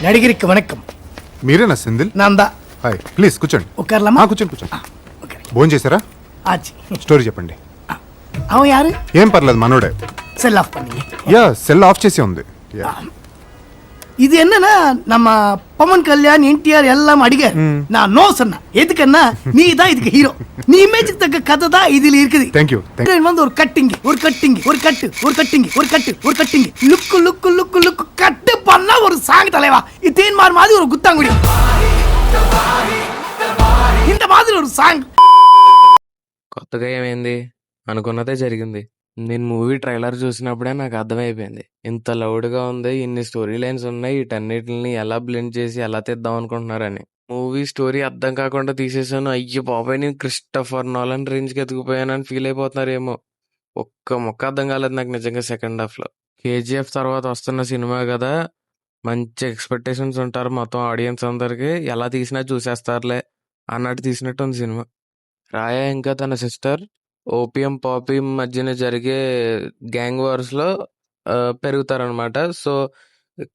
నడిగిరికి వణకం. మీరేనా Senthil? Nanda hi, please కూర్చోండి. ఉక్కర్లమ్మా. కూర్చోండి. భోజనం చేశారా? ఆచి స్టోరీ చెప్పండి. அவன் யாரு? ఏం పర్లేదు, మనోడే. செல் ஆஃப் பண்ணி. యా, సెల్ ఆఫ్ చేసి ఉంది. இது என்னன்னா நம்ம பவன் கல்யாண் என்டிஆர் எல்லாம் அடிகார். நான் நோ சொன்னேன். எதுக்குன்னா நீ தான் இதுக்கு ஹீரோ. நீ இமேஜுக்கு தக்க கதை தான் இதுல இருக்குது. Thank you. வந்து ஒரு கட்டிங், ஒரு கட்டிங், ஒரு கட்டு, ஒரு கட்டிங், ஒரு கட்டு, ஒரு கட்டிங், லுக்கு லுக்கு லுக்கு லுக்கு கட்டு பண்ணா ஒரு சாங் தலைவா. இது தேன்மார் மாதிரி ஒரு குத்தாங்குடி. இந்த மாதிரி ஒரு సాంగ్. కొత్తగా ఏమైంది అనుకున్నదే జరిగింది. నేను మూవీ ట్రైలర్ చూసినప్పుడే నాకు అర్థమైపోయింది. ఇంత లౌడ్గా ఉంది, ఇన్ని స్టోరీ లైన్స్ ఉన్నాయి, వీటన్నిటిని ఎలా బ్లెండ్ చేసి ఎలా తీద్దాం అనుకుంటున్నారని. మూవీ స్టోరీ అర్థం కాకుండా తీసేసాను. అయ్యో బాబాయ్, నేను క్రిస్టఫర్ నోలన్ రేంజ్కి ఎత్తుకుపోయానని ఫీల్ అయిపోతున్నారేమో. ఒక్క మొక్క అర్థం కాలేదు నాకు నిజంగా సెకండ్ హాఫ్లో. కేజీఎఫ్ తర్వాత వస్తున్న సినిమా కదా, మంచి ఎక్స్పెక్టేషన్స్ ఉంటారు మొత్తం ఆడియన్స్ అందరికి. ఎలా తీసినా చూసేస్తారులే అన్నట్టు తీసినట్టు ఉంది సినిమా. రాయా ఇంకా తన సిస్టర్ ఓపియం పాపియం మధ్యన జరిగే గ్యాంగ్ వార్స్లో పెరుగుతారనమాట. సో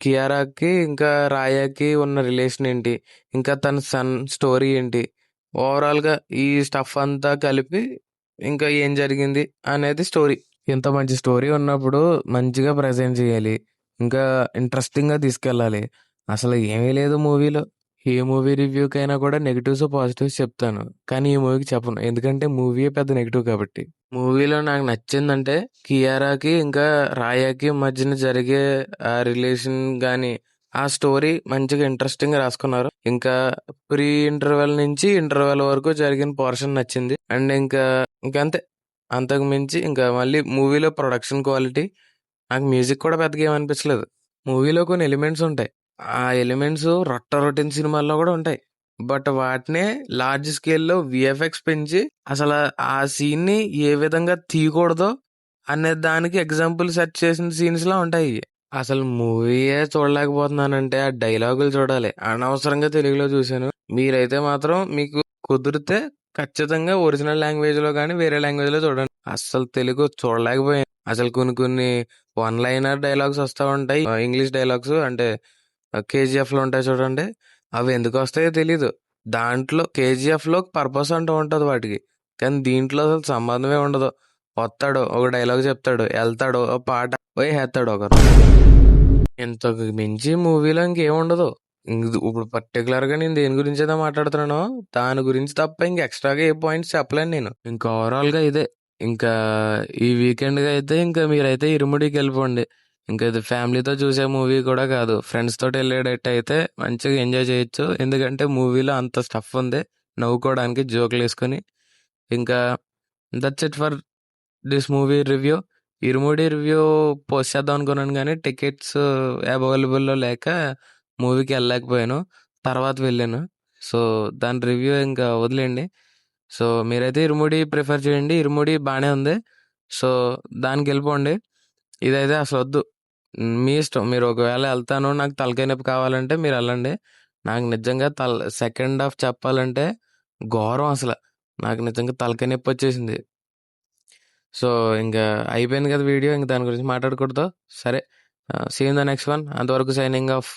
కియారాకి ఇంకా రాయాకి ఉన్న రిలేషన్ ఏంటి, ఇంకా తన సన్ స్టోరీ ఏంటి, ఓవరాల్గా ఈ స్టఫ్ అంతా కలిపి ఇంకా ఏం జరిగింది అనేది స్టోరీ. ఇంత మంచి స్టోరీ ఉన్నప్పుడు మంచిగా ప్రజెంట్ చేయాలి, ఇంకా ఇంట్రెస్టింగ్గా తీసుకెళ్ళాలి. అసలు ఏమీ లేదు మూవీలో. ఏ మూవీ రివ్యూకైనా కూడా నెగిటివ్స్ పాజిటివ్స్ చెప్తాను, కానీ ఈ మూవీకి చెప్పను, ఎందుకంటే మూవీయే పెద్ద నెగిటివ్ కాబట్టి. మూవీలో నాకు నచ్చిందంటే కియారాకి ఇంకా రాయాకి మధ్యన జరిగే ఆ రిలేషన్ కానీ ఆ స్టోరీ మంచిగా ఇంట్రెస్టింగ్గా రాసుకున్నారు. ఇంకా ప్రీ ఇంటర్వెల్ నుంచి ఇంటర్వెల్ వరకు జరిగిన పోర్షన్ నచ్చింది. అండ్ ఇంకంతే, అంతకు మించి ఇంకా మళ్ళీ మూవీలో ప్రొడక్షన్ క్వాలిటీ, నాకు మ్యూజిక్ కూడా పెద్దగా ఏమనిపించలేదు. మూవీలో కొన్ని ఎలిమెంట్స్ ఉంటాయి, ఆ ఎలిమెంట్స్ రొటీన్ సినిమాల్లో కూడా ఉంటాయి, బట్ వాటినే లార్జ్ స్కేల్లో విఎఫ్ఎక్స్ పెంచి అసలు ఆ సీన్ని ఏ విధంగా తీయకూడదో అనే దానికి ఎగ్జాంపుల్ సెట్ చేసిన సీన్స్ లా ఉంటాయి. అసలు మూవీయే చూడలేకపోతున్నానంటే ఆ డైలాగులు చూడాలి. అనవసరంగా తెలుగులో చూశాను. మీరైతే మాత్రం మీకు కుదిరితే ఖచ్చితంగా ఒరిజినల్ లాంగ్వేజ్ లో కానీ వేరే లాంగ్వేజ్ లో చూడండి. అసలు తెలుగు చూడలేకపోయాను. అసలు కొన్ని వన్ లైనర్ డైలాగ్స్ వస్తూ ఉంటాయి, ఇంగ్లీష్ డైలాగ్స్ అంటే కేజీఎఫ్ లో ఉంటాయి చూడండి, అవి ఎందుకు వస్తాయో తెలీదు. దాంట్లో కేజీఎఫ్ లో పర్పస్ అంటూ ఉంటది వాటికి, కానీ దీంట్లో అసలు సంబంధమే ఉండదు. వస్తాడు, ఒక డైలాగ్ చెప్తాడు, వెళ్తాడు, ఒక పాట పోయి వేస్తాడు ఒకరు. ఇంతకు మించి మూవీలో ఇంకేముండదు. ఇప్పుడు పర్టికులర్ గా నేను దేని గురించి అయితే మాట్లాడుతున్నానో దాని గురించి తప్ప ఇంక ఎక్స్ట్రాగా ఏ పాయింట్స్ చెప్పలేను నేను. ఇంకా ఓవరాల్ గా ఇదే. ఇంకా ఈ వీకెండ్ గా అయితే ఇంకా మీరైతే ఇరుముడికి వెళ్ళిపోండి. ఇంకా ఇది ఫ్యామిలీతో చూసే మూవీ కూడా కాదు, ఫ్రెండ్స్ తోటి వెళ్ళేటట్టు అయితే మంచిగా ఎంజాయ్ చేయొచ్చు. ఎందుకంటే మూవీలో అంత స్టఫ్ ఉంది నవ్వుకోవడానికి, జోకులు వేసుకొని. ఇంకా that's it for this movie review. Irumudi review post చేద్దాం అనుకున్నాను, కానీ టికెట్స్ అవైలబుల్లో లేక మూవీకి వెళ్ళలేకపోయాను. తర్వాత వెళ్ళాను, సో దాని రివ్యూ ఇంకా వదిలేండి. సో మీరైతే ఇరుముడి ప్రిఫర్ చేయండి, ఇరుముడి బాగానే ఉంది, సో దానికి వెళ్ళిపోండి. ఇదైతే అసలు వద్దు, మీ ఇష్టం. మీరు ఒకవేళ వెళ్తాను నాకు తలకాయ నొప్పి కావాలంటే మీరు వెళ్ళండి. నాకు నిజంగా సెకండ్ హాఫ్ చెప్పాలంటే ఘోరం. అసలు నాకు నిజంగా తలకాయ నొప్పి వచ్చేసింది. సో ఇంకా అయిపోయింది కదా వీడియో, ఇంక దాని గురించి మాట్లాడకూడదు. సరే, see in the next one. అంతవరకు సైనింగ్ ఆఫ్.